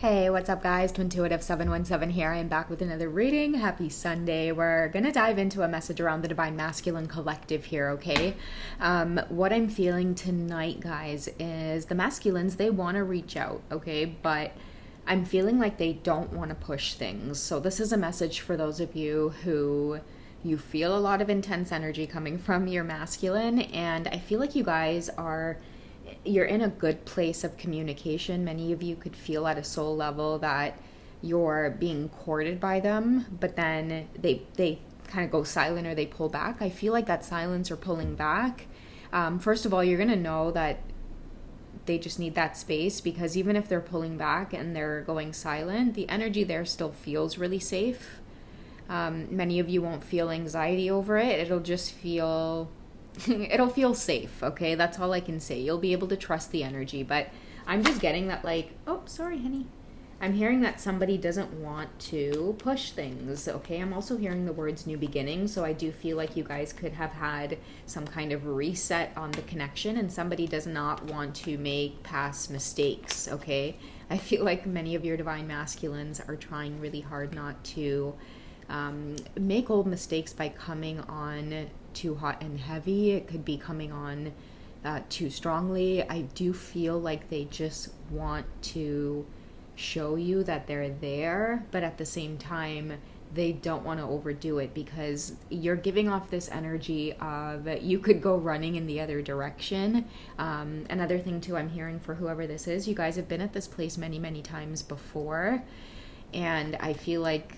Hey, what's up, guys? Twintuitive 717 here. I'm back with another reading. Happy Sunday. We're going to dive into a message around the Divine Masculine Collective here, okay? What I'm feeling tonight, guys, is the masculines, they want to reach out, okay? But I'm feeling like they don't want to push things. So this is a message for those of you who you feel a lot of intense energy coming from your masculine, and I feel like you guys you're in a good place of communication. Many of you could feel at a soul level that you're being courted by them, but then they kind of go silent or they pull back. I feel like that silence or pulling back, first of all, you're going to know that they just need that space, because even if they're pulling back and they're going silent, the energy there still feels really safe. Many of you won't feel anxiety over it. It'll just feel it'll feel safe, okay? That's all I can say. You'll be able to trust the energy, but I'm just getting that, like, oh, sorry, honey. I'm hearing that somebody doesn't want to push things, okay? I'm also hearing the words new beginning, so I do feel like you guys could have had some kind of reset on the connection, and somebody does not want to make past mistakes, okay? I feel like many of your divine masculines are trying really hard not to make old mistakes by coming on too hot and heavy. It could be coming on too strongly. I do feel like they just want to show you that they're there, but at the same time, they don't want to overdo it, because you're giving off this energy of you could go running in the other direction. Another thing too, I'm hearing for whoever this is, you guys have been at this place many, many times before, and I feel like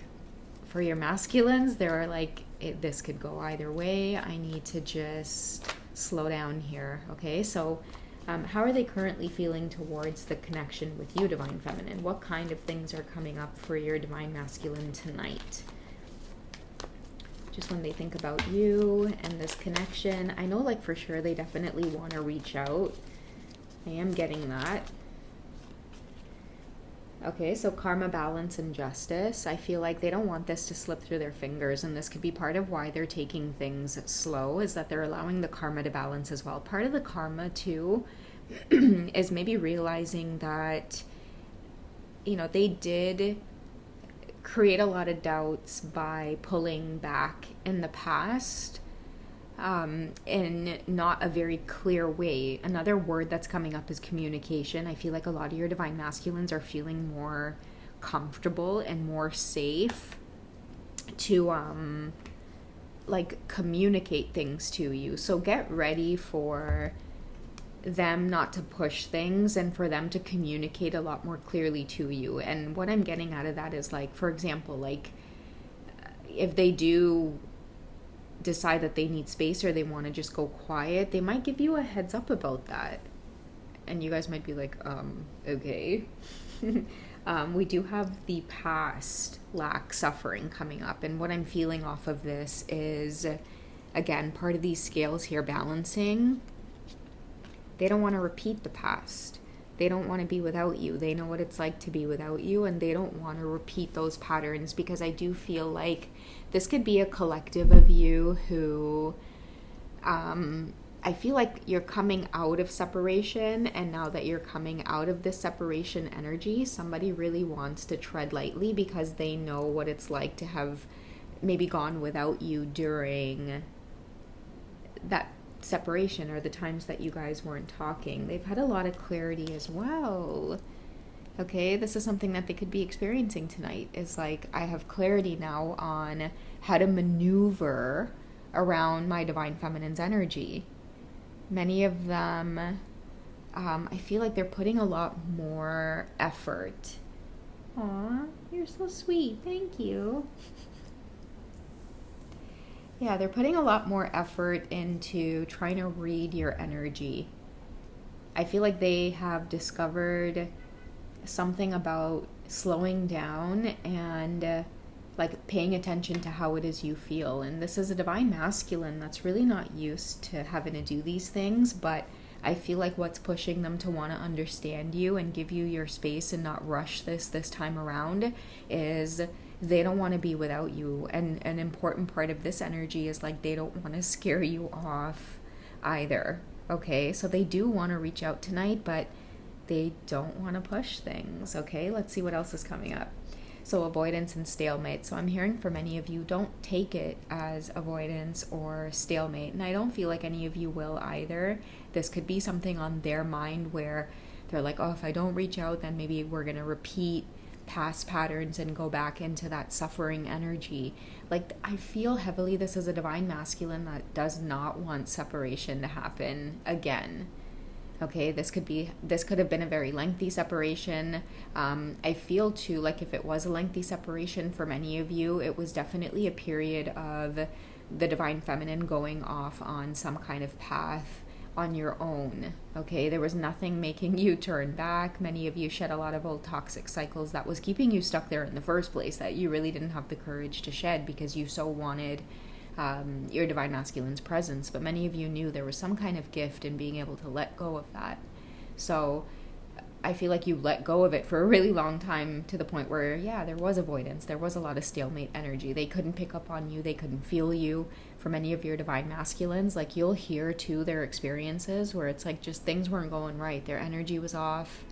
for your masculines, they're like, this could go either way. I need to just slow down here, okay? So how are they currently feeling towards the connection with you, Divine Feminine? What kind of things are coming up for your Divine Masculine tonight? Just when they think about you and this connection, I know, like, for sure they definitely want to reach out. I am getting that. Okay, so karma, balance, and justice. I feel like they don't want this to slip through their fingers, and this could be part of why they're taking things slow, is that they're allowing the karma to balance as well. Part of the karma, too, is maybe realizing that, you know, they did create a lot of doubts by pulling back in the past, in not a very clear way. Another word that's coming up is communication. I feel like a lot of your divine masculines are feeling more comfortable and more safe to like communicate things to you. So get ready for them not to push things and for them to communicate a lot more clearly to you. And what I'm getting out of that is, like, for example, like, if they do decide that they need space or they want to just go quiet, they might give you a heads up about that, and you guys might be like, okay. We do have the past lack suffering coming up, and what I'm feeling off of this is, again, part of these scales here balancing. They don't want to repeat the past. They don't want to be without you. They know what it's like to be without you, and they don't want to repeat those patterns, because I do feel like this could be a collective of you who, I feel like you're coming out of separation, and now that you're coming out of this separation energy, somebody really wants to tread lightly because they know what it's like to have maybe gone without you during that separation or the times that you guys weren't talking. They've had a lot of clarity as well. Okay, this is something that they could be experiencing tonight, is like, I have clarity now on how to maneuver around my divine feminine's energy. Many of them, I feel like they're putting a lot more effort. Aw, you're so sweet. Thank you. Yeah, they're putting a lot more effort into trying to read your energy. I feel like they have discovered something about slowing down and like paying attention to how it is you feel. And this is a divine masculine that's really not used to having to do these things, but I feel like what's pushing them to want to understand you and give you your space and not rush this time around is they don't want to be without you. And an important part of this energy is, like, they don't want to scare you off either. Okay, so they do want to reach out tonight, but They don't want to push things. Okay, let's see what else is coming up. So avoidance and stalemate. So I'm hearing for many of you, don't take it as avoidance or stalemate. And I don't feel like any of you will either. This could be something on their mind where they're like, oh, if I don't reach out, then maybe we're going to repeat past patterns and go back into that suffering energy. Like, I feel heavily this is a divine masculine that does not want separation to happen again. Okay, this could have been a very lengthy separation. I feel too like if it was a lengthy separation for many of you, it was definitely a period of the divine feminine going off on some kind of path on your own. Okay, there was nothing making you turn back. Many of you shed a lot of old toxic cycles that was keeping you stuck there in the first place, that you really didn't have the courage to shed because you so wanted your divine masculine's presence. But many of you knew there was some kind of gift in being able to let go of that. So I feel like you let go of it for a really long time, to the point where, yeah, there was avoidance. There was a lot of stalemate energy. They couldn't pick up on you. They couldn't feel you. For many of your divine masculines, like, you'll hear too their experiences where it's like just things weren't going right. Their energy was off.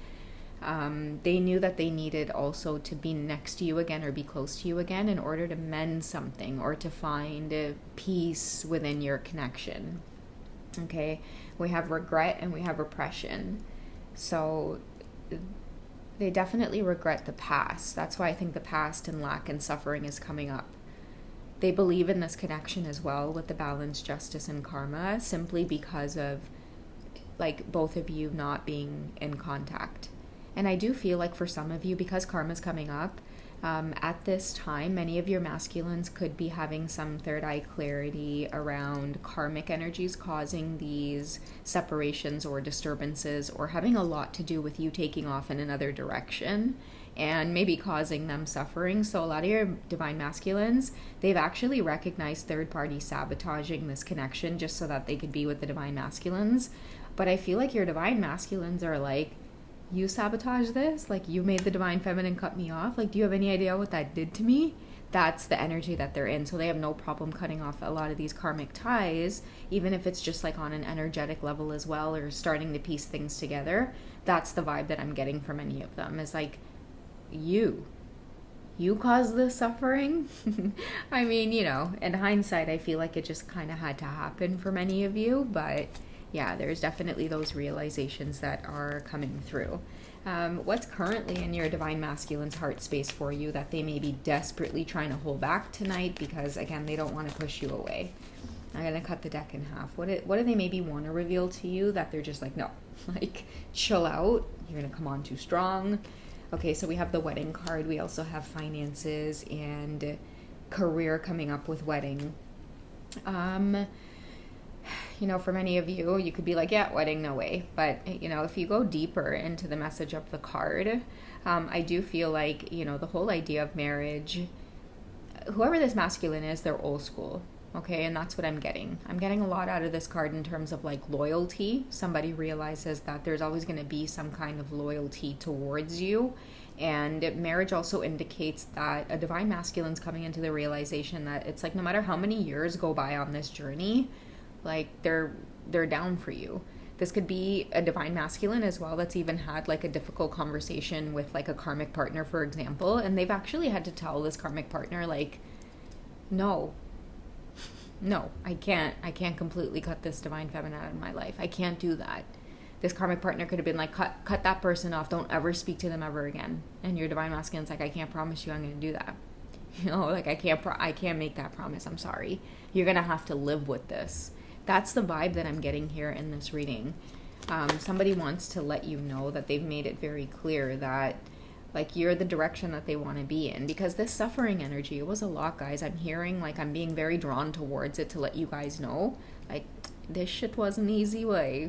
They knew that they needed also to be next to you again or be close to you again in order to mend something or to find peace within your connection. Okay, we have regret and we have repression. So they definitely regret the past. That's why I think the past and lack and suffering is coming up. They believe in this connection as well with the balance, justice, and karma, simply because of, like, both of you not being in contact. And I do feel like for some of you, because karma's coming up, at this time, many of your masculines could be having some third eye clarity around karmic energies causing these separations or disturbances, or having a lot to do with you taking off in another direction and maybe causing them suffering. So a lot of your divine masculines, they've actually recognized third party sabotaging this connection just so that they could be with the divine masculines. But I feel like your divine masculines are like, you sabotage this? Like, you made the divine feminine cut me off? Like, do you have any idea what that did to me? That's the energy that they're in. So they have no problem cutting off a lot of these karmic ties, even if it's just like on an energetic level as well, or starting to piece things together. That's the vibe that I'm getting from many of them, is like, you caused this suffering. I mean, you know, in hindsight, I feel like it just kind of had to happen for many of you, but yeah, there's definitely those realizations that are coming through. What's currently in your divine masculine's heart space for you that they may be desperately trying to hold back tonight because, again, they don't want to push you away? I'm going to cut the deck in half. What do they maybe want to reveal to you that they're just like, no, like, chill out. You're going to come on too strong. Okay, so we have the wedding card. We also have finances and career coming up with wedding. You know, for many of you, you could be like, yeah, wedding, no way. But, you know, if you go deeper into the message of the card, I do feel like, you know, the whole idea of marriage, whoever this masculine is, they're old school. Okay, and that's what I'm getting. I'm getting a lot out of this card in terms of like loyalty. Somebody realizes that there's always going to be some kind of loyalty towards you. And marriage also indicates that a divine masculine's coming into the realization that it's like, no matter how many years go by on this journey, like, they're down for you. This could be a divine masculine as well that's even had like a difficult conversation with like a karmic partner, for example, and they've actually had to tell this karmic partner, like, no, I can't completely cut this divine feminine out of my life. I can't do that. This karmic partner could have been like, cut that person off. Don't ever speak to them ever again. And your divine masculine's like, I can't promise you I'm going to do that. You know, like, I can't make that promise. I'm sorry. You're going to have to live with this. That's the vibe that I'm getting here in this reading. Somebody wants to let you know that they've made it very clear that, like, you're the direction that they want to be in. Because this suffering energy, it was a lot, guys. I'm hearing, like, I'm being very drawn towards it to let you guys know, like, this shit wasn't easy way.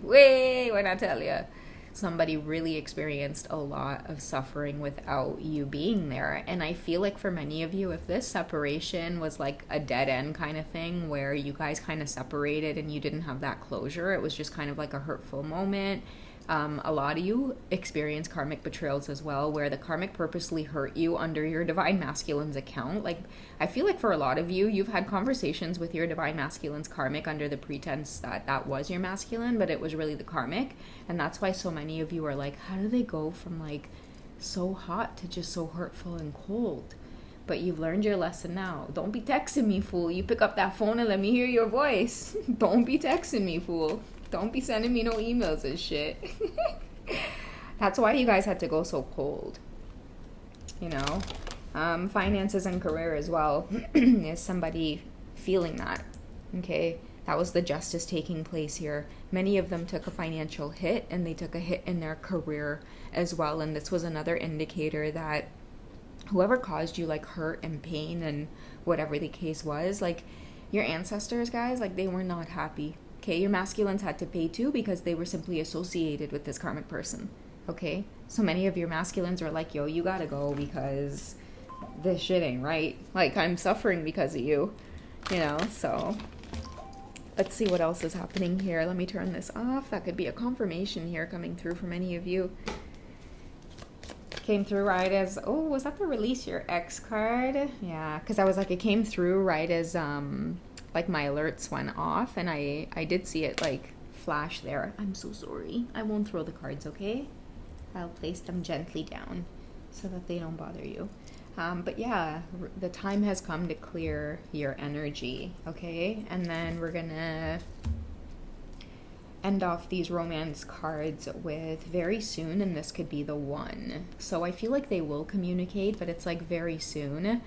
When I tell you. Somebody really experienced a lot of suffering without you being there. And I feel like for many of you, if this separation was like a dead end kind of thing where you guys kind of separated and you didn't have that closure, it was just kind of like a hurtful moment, A lot of you experience karmic betrayals as well, where the karmic purposely hurt you under your divine masculine's account. Like, I feel like for a lot of you, you've had conversations with your divine masculine's karmic under the pretense that that was your masculine, but it was really the karmic. And that's why so many of you are like, how do they go from like so hot to just so hurtful and cold? But you've learned your lesson now. Don't be texting me, fool. You pick up that phone and let me hear your voice. Don't be texting me, fool. Don't be sending me no emails and shit. That's why you guys had to go so cold. You know? Finances and career as well. Is somebody feeling that? Okay? That was the justice taking place here. Many of them took a financial hit, and they took a hit in their career as well. And this was another indicator that whoever caused you like hurt and pain and whatever the case was, like your ancestors, guys, like they were not happy. Okay, your masculines had to pay too because they were simply associated with this karmic person. Okay, so many of your masculines are like, yo, you gotta go because this shit ain't right. Like, I'm suffering because of you, you know. So let's see what else is happening here. Let me turn this off. That could be a confirmation here coming through for many of you. Came through right as, oh, was that the release your ex card? Yeah, because I was like, it came through right as like my alerts went off, and I did see it like flash there. I'm so sorry. I won't throw the cards, okay? I'll place them gently down so that they don't bother you. But yeah, the time has come to clear your energy, okay? And then we're gonna end off these romance cards with very soon, and this could be the one. So I feel like they will communicate, but it's like very soon.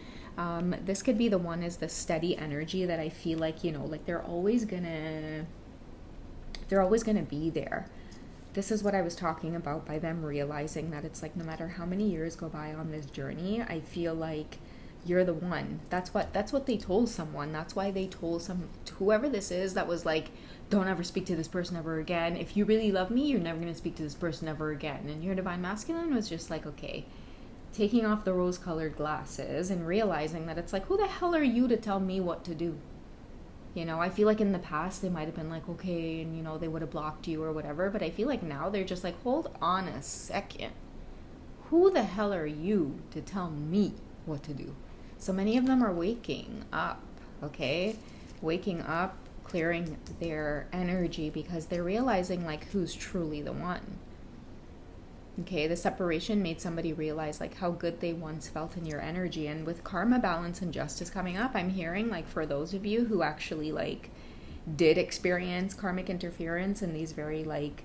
This could be the one, is the steady energy that I feel like, you know, like they're always gonna be there. This is what I was talking about by them realizing that it's like no matter how many years go by on this journey, I feel like you're the one. That's what they told someone. That's why they told whoever this is that was like, don't ever speak to this person ever again. If you really love me, you're never going to speak to this person ever again. And your divine masculine was just like, okay, taking off the rose-colored glasses and realizing that it's like, who the hell are you to tell me what to do? You know, I feel like in the past they might have been like, okay, and you know, they would have blocked you or whatever. But I feel like now they're just like, hold on a second. Who the hell are you to tell me what to do? So many of them are waking up, okay? Waking up, clearing their energy because they're realizing like who's truly the one. Okay, the separation made somebody realize like how good they once felt in your energy. And with karma, balance, and justice coming up, I'm hearing like for those of you who actually like did experience karmic interference in these very like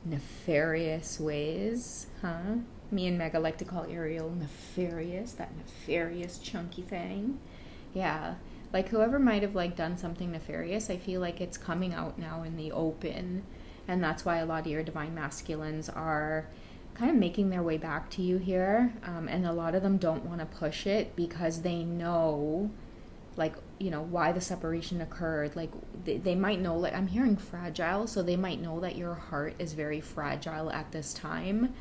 nefarious ways, huh? Me and Mega like to call Ariel nefarious, that nefarious chunky thing. Yeah, like whoever might have like done something nefarious, I feel like it's coming out now in the open. And that's why a lot of your divine masculines are kind of making their way back to you here. And a lot of them don't want to push it because they know, like, you know, why the separation occurred. Like, they might know, like, I'm hearing fragile, so they might know that your heart is very fragile at this time.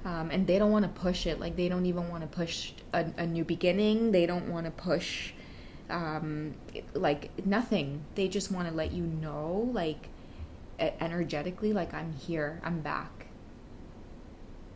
And they don't want to push it. Like, they don't even want to push a new beginning. They don't want to push, like, nothing. They just want to let you know, like, energetically, like, I'm here, I'm back.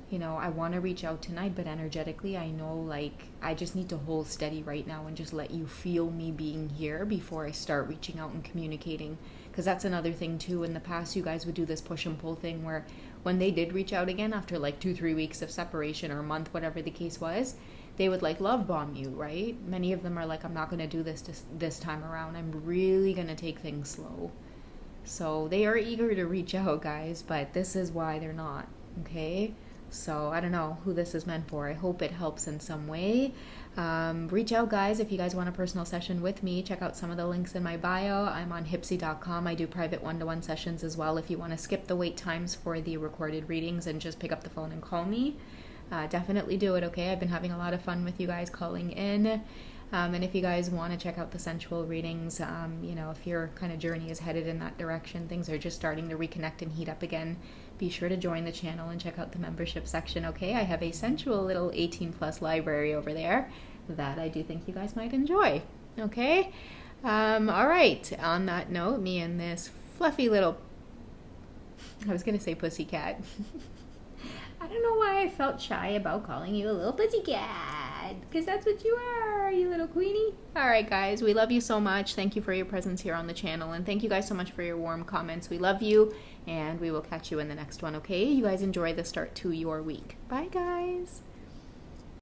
You know, I want to reach out tonight, but energetically, I know, like, I just need to hold steady right now and just let you feel me being here before I start reaching out and communicating. Because that's another thing, too. In the past, you guys would do this push and pull thing where when they did reach out again after, like, 2-3 weeks of separation or a month, whatever the case was, they would, like, love bomb you, right? Many of them are like, I'm not going to do this time around. I'm really going to take things slow. So they are eager to reach out, guys, but this is why they're not, okay? So I don't know who this is meant for. I hope it helps in some way. Reach out, guys, if you guys want a personal session with me. Check out some of the links in my bio. I'm on Hipsy.com. I do private one-to-one sessions as well. If you want to skip the wait times for the recorded readings and just pick up the phone and call me, definitely do it, okay? I've been having a lot of fun with you guys calling in. And if you guys want to check out the sensual readings, you know, if your kind of journey is headed in that direction, things are just starting to reconnect and heat up again, be sure to join the channel and check out the membership section, okay? I have a sensual little 18+ library over there that I do think you guys might enjoy, okay? All right, on that note, me and this fluffy little I was gonna say pussycat. I don't know why I felt shy about calling you a little pussycat, because that's what you are, you little queenie. All right, guys, we love you so much. Thank you for your presence here on the channel, and thank you guys so much for your warm comments. We love you, and we will catch you in the next one, okay? You guys enjoy the start to your week. Bye, guys.